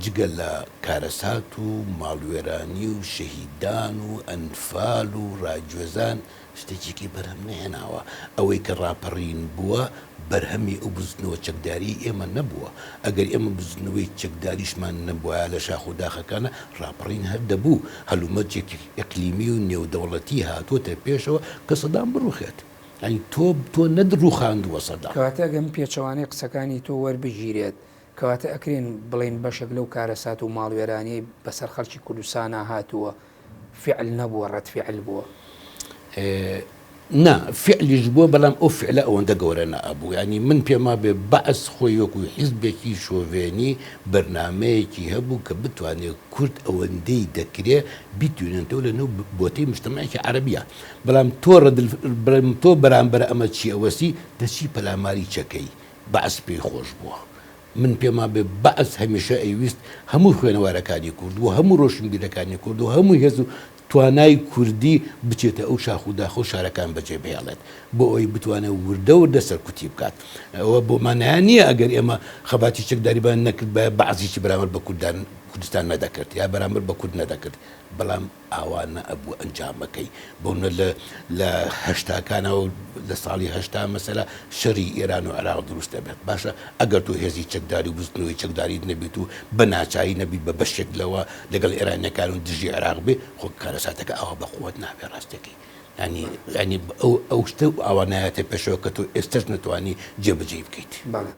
جگە لە کارەسات و ماڵوێرانی و شەهیدان و ئەنفال و ڕاگوێزان شتێکێکی بەرهەم نهێناوە ئەوەی کە ڕاپەڕین بووە بەرهەمی ئەو بزنەوە چەکداری ئێمە نەبووە ئەگەر ئێمە بزنەوەی چەکداریشمان نەبووە لە شاخ و داخەکانە ڕاپەڕین هەر دەبوو هەلومەرجێکی ئەقلیمی و نێودەوڵەتی هاتووەتە پێشەوە کە سەدام بڕوخێت ئەنی تۆ نەدڕوخاندووە سەدام کەواتە گەم پێچەوانەی قسەکانی تۆ وەربگیرێت کەواتە ئەکرێن بڵێن بەشێک لەو کارەسات و ماڵوێرانی بەسەر خەڵکی کوردستانە هاتووە فعل نەبووە ڕەتفعل بووە نا فعلیش بووە بەڵام ئەو فعلە ئەوەندە گەورە نەبوو ینی من پێما بێ بەعس خۆی وەکو حیزبێکی شۆڤێنی بەرنمەیەکی هەبوو کە بتوانێت کورد ئەوەندەی دەکرێ بیتوێنێتەوە لە نەو بۆتەی مجتەمەعێکی عەرەبیە بەڵام تۆ بەرامبەر ئەمە چی ئەوەسی دەچی پەلاماری چەکەی بەعس پێی خۆش بووە من پێما بێ بەعس هەمیشە ئەیویست هەموو خوێنەوارەکانی کورد و هەموو ڕۆشنبیرەکانی کورد و هەموو هێز و توانای کوردی بچێتە ئەو شاخ و داخۆ شارەکان بەجێ بهێڵێت بۆ ئەوی بتوانێت وردە وردە سەرکوتی بکات ئەوە بۆ مانایان نییە ئەگەر ئێمە خەباتی چەکداریبان نەکرد بە بەعزیی بەرامبەر بە کوردستان نەدەکرد یا بەرامبەر بە کورد نەدەکرد بەڵام ئاوانە ئەبوو ئەنجامەکەی بۆنە لە هەشتاکانەوە لە ساڵی هەشتا مەسەلا شەڕی ئێران و عێراق دروست دەبێت باشە ئەگەر تۆ هێزی چەکداری و بزنەوەی چەکداری نەبیت و بە ناچایی نەبیت بە بەشێک لەوە لەگەڵ ئێرانیەکان و دژی عێراق بێ خۆ کارەساتەکە ئەوە بەقووەت نابێ ڕاستەکەی ینی ئەو شتە ئەوانایەتە پێشەوە کە تۆ ئێستش نتوانی جێبەجێ بکەیت بەڵێ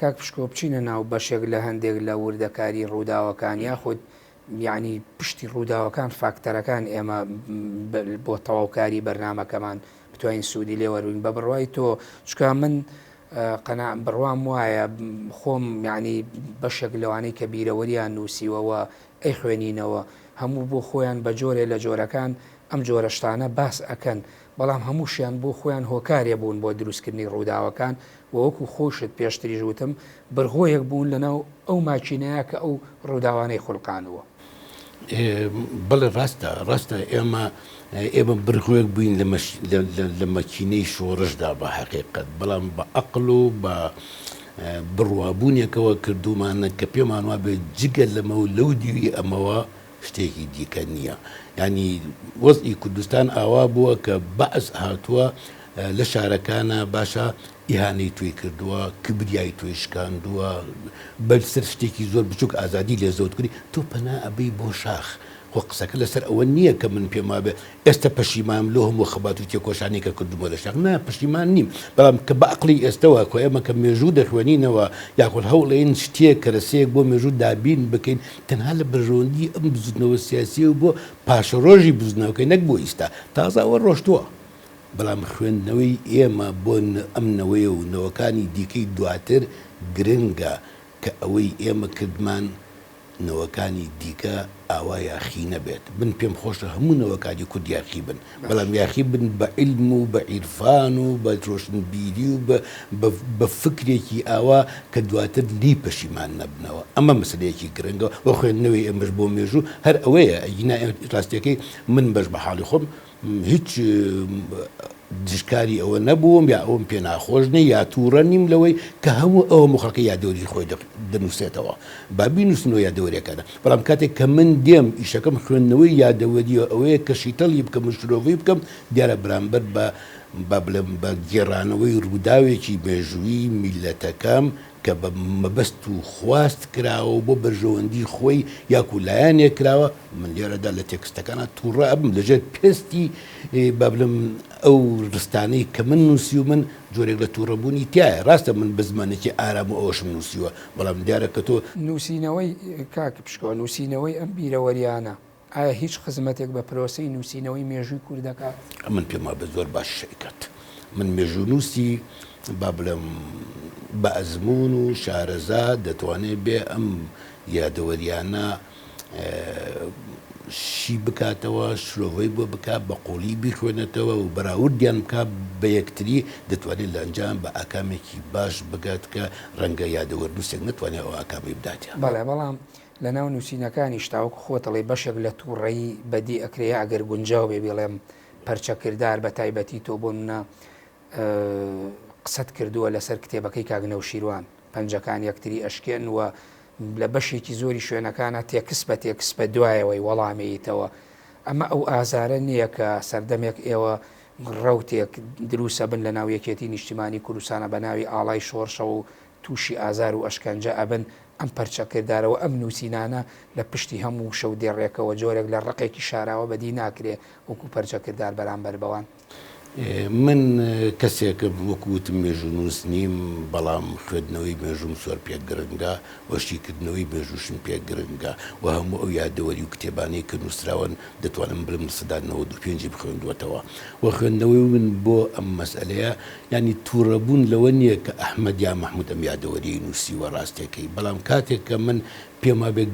کاک پشکۆ بچینە ناو بەشێک لە هەندێک لە وردەکاری ڕووداوەکان یاخود یعنی پشتی ڕووداوەکان فاکتەرەکان ئێمە بۆ تەواوکاری بەرنمەکەمان بتوانین سوودی لێوەروین بە بڕوای تۆ چکە من قەناع بڕوام وایە خۆم یعنی بەشێک لەوانەی کە بیرەوەریان نووسیوەوە ئەی خوێنینەوە هەموو بۆ خۆیان بە جۆرێ لە جۆرەکان ئەم جۆرەشتانە باس ئەکەن بەڵام هەمووشیان بۆ خۆیان هۆکارێ بوون بۆ دروستکردنی ڕووداوەکان وەکو خۆشت پێشتری ژوتم بەرهۆیەک بوون لەناو ئەو ماچینەیە کە ئەو ڕووداوانەی خوڵقانەوە بەڵێ ڕاستە ئێمە بڕخوێک بووین لە مەکینەی شۆڕشدا بە حقیقت بەڵام بە عەقڵ و بە بڕوابوونێکەوە کردومانە کە پێمان وابێ جگە لەمە و لەو دیوی ئەمەوە شتێکی دیکە نییە ینی وەزئی کوردستان ئاوا بووە کە بەعس هاتووە لە شارەکانە باشە ئیهانەی توی کردووە کبریای توی شکاندووە بەسەر شتێکی زۆر بچووک ئازادی لێزەوت کردی تۆ پەنا ئەبەی بۆ شاخ خۆ قسەکە لەسەر ئەوە نییە کە من پێم وابێ ئێستا پەشیمان لۆ هەموو خەبات و تێکۆشانی کە کردبووە لە شاخ نا پەشیمان نیم بەڵام کە بە عەقڵی ئێستەوە کۆ ئێمە کە مێژوو دەخوێنینەوە یاخود هەوڵێن شتێک کەرەسەیەک بۆ مێژوو دابین بکەین تەنها لە بەرژەوەندی ئەم بزوتنەوە سیاسی و بۆ پاشە ڕۆژی بزنەوەکەی نەک بۆ ئیستا تازاوە ڕۆشتووە بەڵام خوێندنەوەی ئێمە بۆ ئەمنەوەی و نەوەکانی دیکەی دواتر گرنگە کە ئەوەی ئێمە کردمان نەوەکانی دیکە ئاوا یاخی نەبێت بن پێم خۆشە هەموو نەوەکانی کورد یاخی بن بەڵام یاخی بن بە عیلم و بە عیرفان و بە ڕۆشنبیری و بە فکرێکی ئاوا کە دواتر لی پەشیمان نەبنەوە ئەمە مەسلەیەکی گرنگە وە خوێندنەوەی ئەمەش بۆ مێژوو هەر ئەوەیە ئەگینا ڕاستیەکەی من بەش بە حاڵی خۆم هیچ دشکاری ئەوە نەبووم یا ئەوم پێ ناخۆشنی یا تووڕە نیم لەوەی کە هەموو ئەوە مخەڵکی یادەوری خۆی دەنووسێتەوە با بینوسنەوە یادەوەریەکەدا بەڵام کاتێک کە من دێم ئیشەکەم خوێندنەوەی یادەوەریەوە ئەوەیە کە شیتەڵی بکەم شرۆڤی بکەم دیارە بەرامبەر بە با بڵێم بە گێڕانەوەی ڕووداوێکی مێژووی میلەتەکەم کە بە مەبەست و خواست کراوە بۆ بەرژەوەندی خۆی یاکو لایەنێک کراوە من لێرەدا لە تێکستەکانە تووڕە ئەبم لەژێر پێستی با بڵێم ئەو ڕستانەی کە من نووسی و من جۆرێک لە تووڕەبوونی تایە ڕاستە من بە زمانێکی ئارام و ئەوەشم نووسیوە بەڵام دیارە کە تۆ نووسینەوەی کاک پشکۆ نووسینەوەی ئەم بیرەوەریانە ئایا هیچ خزمەتێک بە پرۆسی نووسینەوەی مێژووی کوور دەکات؟ من پێما بە زۆر باش شەیکات من مێژوو نووسی با بڵێم بە ئەزمون و شارەزا دەتوانێت بێ ئەم یادەوەریانە شی بکاتەوە شلۆڤەی بۆ بکات بە قوڵی بیخوێنێتەوە و بەراوردیان بکات بە یەکتری دەتوانێت لە ئەنجام بە ئاکامێکی باش بگات کە ڕەنگە یادەوەرنووسێک نتوانێت ئەو ئاکامی بداتە. بەڵێ بەڵام لە ناو نووسینەکانی شتاوەکو خۆتەڵی بەشێک لە تووڕەیی بەدی ئەکرێ ئەگەر گونجاو بێ بڵێم پەرچەکردار بە تایبەتی تۆ بۆ منە قسەت کردووە لەسەر کتێبەکەی کاگنە و شیروان پەنجەکان یەکتری ئەشکێن و لە بەشێکی زۆری شوێنەکانە تێکس بە دوایەوەی وەڵامەیەتەوە ئەمە ئەو ئازارە نییە کە سەردەمێک ئێوە ڕەوتێک دروسە بن لە ناو یەکێتی نیشتیمانی کوردستانە بە ناوی ئاڵای شۆڕشەوە و تووشی ئازار و ئەشکەنجە ئەبن ئەم پەرچەکردارەوە ئەم نووسینانە لە پشتی هەموو شەو دێڕێکەوە جۆرێک لە ڕقێکی شاراوە بەدی ناکرێ وەکو پەرچەکردار بەرامبەر بەوان. من کەسێکە وەکوتم مێژوو نووس نیم بەڵام خوێندنەوەی مێژوم زۆر پێ گرنگە وەشیکردنەوەی مێژوشم پێ گرنگە و هەموو ئەو یادەوەری و کتێبانەی کە نووسراون دەتوانم بڵم سەدا 95 بخوێندوەتەوە و خوێندنەوەی من بۆ ئەم مەسئلەیە ینی تووڕەبوون لەوە نییە کە ئەحمەد یا مەحموود ئەم یادەوەری نووسی وە ڕاستێکەکەی بەڵام کاتێک کە من پێما بێ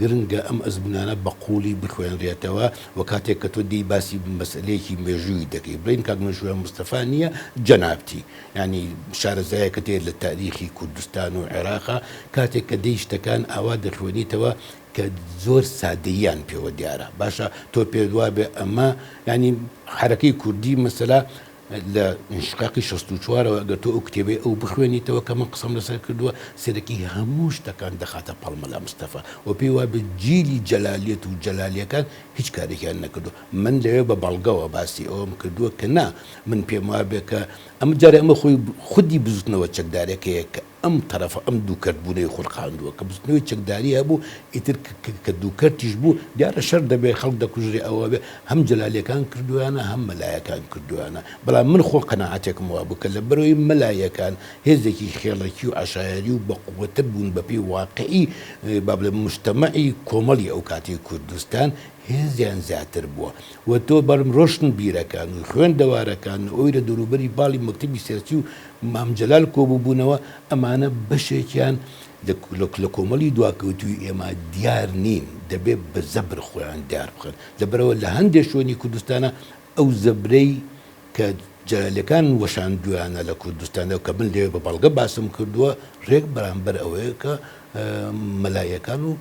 گرنگە ئەم ئەزمونانە بە قوڵی بخوێنرێتەوە و کاتێک کە تۆ دی باسی مەسئلەیەکی مێژووی دەکەی بڵین کاگنەژوە مستەفا نییە جەنابتی ینی شارەزایەکە تێت لە تاریخی کوردستان و عێراقا کاتێک کە دەی شتەکان ئاوا دەخوێنیتەوە کە زۆر سادەییان پێوە دیارە باشە تۆ پێدوا بێ ئەمە ینی حرەکەی کوردی مەسەلا لە انشقاقی 64ەوە ئەگەر تۆ ئەو کتێبەی ئەو بخوێنیتەوە کە من قسەم لەسەر کردووە سەرەکی هەموو شتەکان دەخاتە پەڵمە لە مستەفا و پێی وا بە جیلی جەلالیەت و جەلالیەکان هیچ کارێکیان نەکردو من لەوێ بە بەڵگەوە باسی ئەوم کردووە کە نا من پێم وا بێ کە ئەم جارە ئەمە خۆی خودی بزوتنەوە چەکدارێکەیە کە ئەم تەرەفە ئەم دووکەرتبوونەی خورقاندووە کە بستنەوەی چەکداری هەبوو ئیتر کە دووکەرتیش بوو دیارە شەر دەبێ خەڵک دەکوژێ ئەوە بێ هەم جەلالیەکان کردویانە هەم مەلایەکان کردویانە بەڵام من خۆ قەناعەتێکم وا بوو کە لە بەرەوەی مەلایەکان هێزێکی خێڵەکی و عەشایەری و بەقووەتر بوون بەپێی واقعی با بڵێم مجتەمەعی کۆمەڵی ئەو کاتی کوردستان هێزیان زیاتر بووە و تۆ بەرم ڕۆشن بیرەکان و خوێندەوارەکان ئەوی لە دەوروبەری باڵی مەکتەبی سیاسی و مام جەلال کۆبووبوونەوە ئەمانە بەشێکیان لە کۆمەڵی دواکەوتوی ئێمە دیار نین دەبێت بە زەبر خۆیان دیار بخەن لەبەرەوە لە هەندێک شوێنی کوردستانە ئەو زەبرەی کە جەلالەکان وەشاندویانە لە کوردستانەوە کە من لێ بە بەڵگە باسم کردووە ڕێک بەرامبەر ئەوەیە کە مەلایەکان و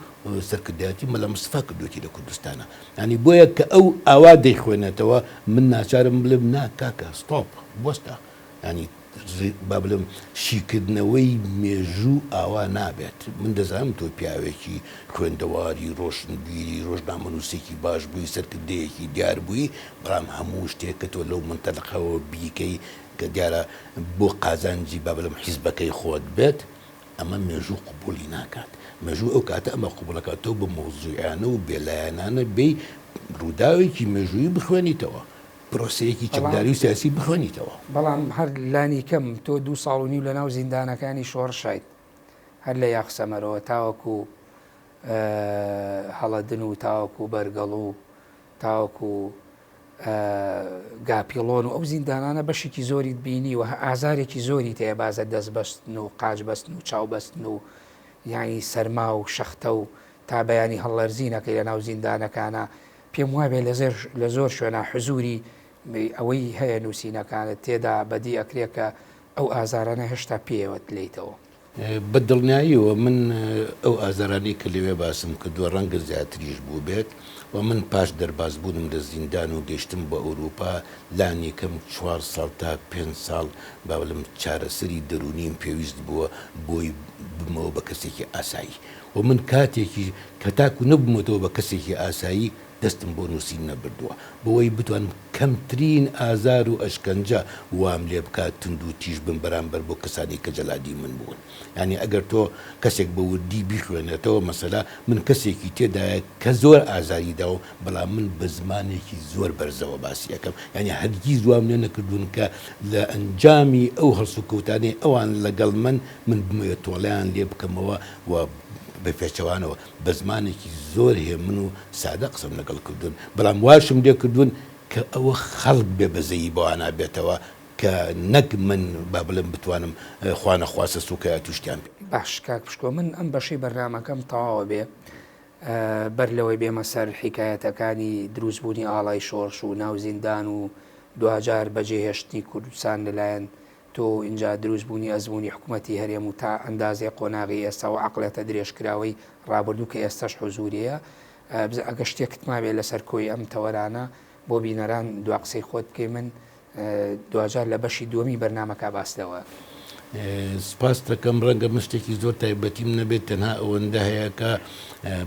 سەرکردایەتی مەلا مستەفا کردوێتی لە کوردستانە ینی بۆیە کە ئەو ئاوا دەیخوێنێتەوە من ناچارم بڵێم نا کاکە ستۆپ بۆستە ینی با بڵێم شیکردنەوەی مێژوو ئاوا نابێت من دەزانم تۆ پیاوێکی خوێندەواری ڕۆشنبیری ڕۆژنامەنووسێکی باش بووی سەرکردەیەکی دیار بووی بەڵام هەموو شتێک کە تۆ لەو منتەلەقەوە بیکەی کە دیارە بۆ قازانجی با بڵێم حیزبەکەی خۆت بێت ئەمە مێژوو قبولی ناکات مێژوو ئەو کاتە ئەمە قبولەکاتەوە بە مۆزوعیانە و بێلایەنانە بێ ڕووداوێکی مێژووی بخوێنیتەوە پرۆسەیەکی چەکداری و سیاسی بخوێنیتەوە بەڵام هەر لانی کەم تۆ 2 ساڵ و نیو لە ناو زیندانەکانی شۆڕشایت هەر لە یاخسەمەرەوە تاوەکو هەڵەدن و تاوەکو بەرگەڵ و تاوەکو گاپیڵۆن و ئەو زیندانانە بەشێکی زۆریت بینی و ئازارێکی زۆری تەیە بازە دەست بەستن و قاچ بەستن و چاو بەستن و یانی سەرما و شەختە و تا بەیانی هەڵەرزینەکەی لە ناو زیندانەکانە پێم وابێ لە زۆر شوێنە حزوری ئەوەی هەیە نووسینەکانت تێدا بەدی ئەکرێکە ئەو ئازارانە هێشتا پێوەت لیتەوە بە دڵنیاییەوە من ئەو ئازارانی کە لەوێ باسم کردووە ڕەنگە زیاتریش بوو بێت و من پاش دەرباز بوونم لە زیندان و گەشتم بە ئەوروپا لانی کەم 4 ساڵ تا 5 ساڵ با بڵێم چارەسەری دەرونیم پێویست بووە بۆی بمەوە بە کەسێکی ئاسایی و من کاتێکی کە تاکو نەبوومەوە بە کەسێکی ئاسایی دەستم بۆ نووسین نەبردووە بۆەوەی بتوانم کەمترین ئازار و ئەشکەنجە وام لێ بکات تند و تیژ بم بەرامبەر بۆ کەسانی کە جەلادی من بوون ینی ئەگەر تۆ کەسێک بە وردی بیخوێنێتەوە مەسەلا من کەسێکی تێدایە کە زۆر ئازاریدا و بەڵام من بە زمانێکی زۆر بەرزەوە باسی یەکەم ینی هەرگیز وام لێ نەکردوون کە لە ئەنجامی ئەو هەڵس و کەوتانەی ئەوان لەگەڵ من بمەوێت تۆڵیان لێ بکەمەوە و بە پێچەوانەوە بە زمانێکی زۆر هەیە من و سادە قسەم لەگەڵ کردوون بەڵام واشم لێ کردوون کە ئەوە خەڵک بێ بەزەیی بەوان نابێتەوە کە نەک من با بڵێم بتوانم خوانە خواسە سوکای توشتیان باش کاک پشکۆ من ئەم بەشەی بەرنامەکەم تەواوە بێ بەر لەوەی بێمە سەر حیکایەتەکانی دروستبوونی ئاڵای شۆڕش و ناو زیندان و دوجار بەجێهێشتنی کوردستان لەلایەن تۆ اینجا دروستبوونی ئەزمموی حکوومەتتی هەرێم و تا ئەندازێ قۆناغی ئێستا و عقلێتە درێژکراوەی ڕابردوو کە ئێستاش حزوریە ئەگە شتێکت مابێت لەسەر کۆی ئەم تەوەرانە بۆ بینەران دو قسەی خۆت بکەی من دوجار لە بەشی دووەمی بەرنامەکە باسدەوە. سپاس دەکەم ڕەنگە مشتێکی زۆر تایبەتیم نەبێت تەنها ئەوەندە هەیە کە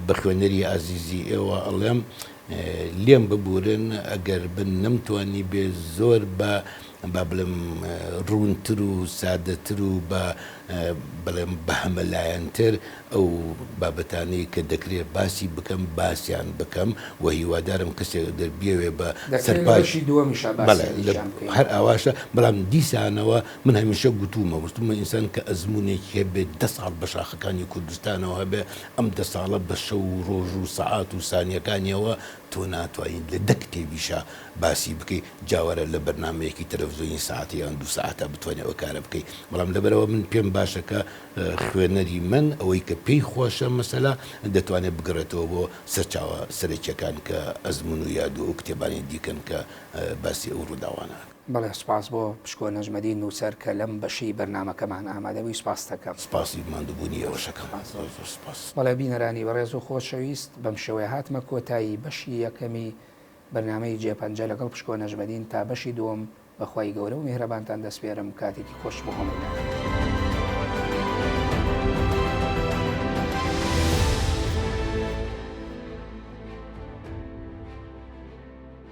بە خوێنەری ئازیزی ئێوە ئەڵێم لێم ببورن ئەگەر بن نەمتوانی بێ زۆر بە با بڵێم ڕوونتر و سادەتر و بڵێم بە هەمەلایەنتر ئەو بابەتانەی کە دەکرێت باسی بکەم باسییان بکەم و هیوادارم کەسێک دەربێوێ بە سەرپاشی دووەمیش هەر ئاواشە بەڵام دیسانەوە من هەمیشە گوتومە وستمە ئینسان کە ئەزمونێکی هەبێت 10 ساڵ بە شاخەکانی کوردستانەوە هەبێ ئەم 10 ساڵە بە شەو و ڕۆژ و سەعات و سانیەکانیەوە تۆ ناتوانین لە دە کتێبیشە باسی بکەیت جاوەرە لە بەرنمەیەکی تەلەڤیزیۆنی ساعتی یان 2 ساعتە بتوانێت ئەو کارە بکەیت بەڵام لەبەرەوە من پێم باشەکە خوێنەری من ئەوەی کە پێی خۆشە مەسەلا دەتوانێت بگڕێتەوە بۆ سەرچاوە سەرەکیەکان کە ئەزمون و یاد و کتێبانی دیکەن کە باسی ئەو ڕووداوانە. بەڵێ سپاس بۆ پشکۆ نەژمەدی نووسەر کە لەم بەشی بەرنامەکەمان ئامادەبووی سپاس دەکەم. سپاسی ماندووبوونی ئەوەشەکەم. بەڵێ بینەرانی بەڕێز و خۆشەویست بەم شێوەیە هاتمە کۆتایی بەشی یەکەمی بەرنامەی جێپەنجە لەگەڵ پشکۆ نەژمەدین تا بەشی دووەم بەخوای گەورە و میهرەبانتان دەسپێرم کاتێکی خۆش بۆ هەموویان.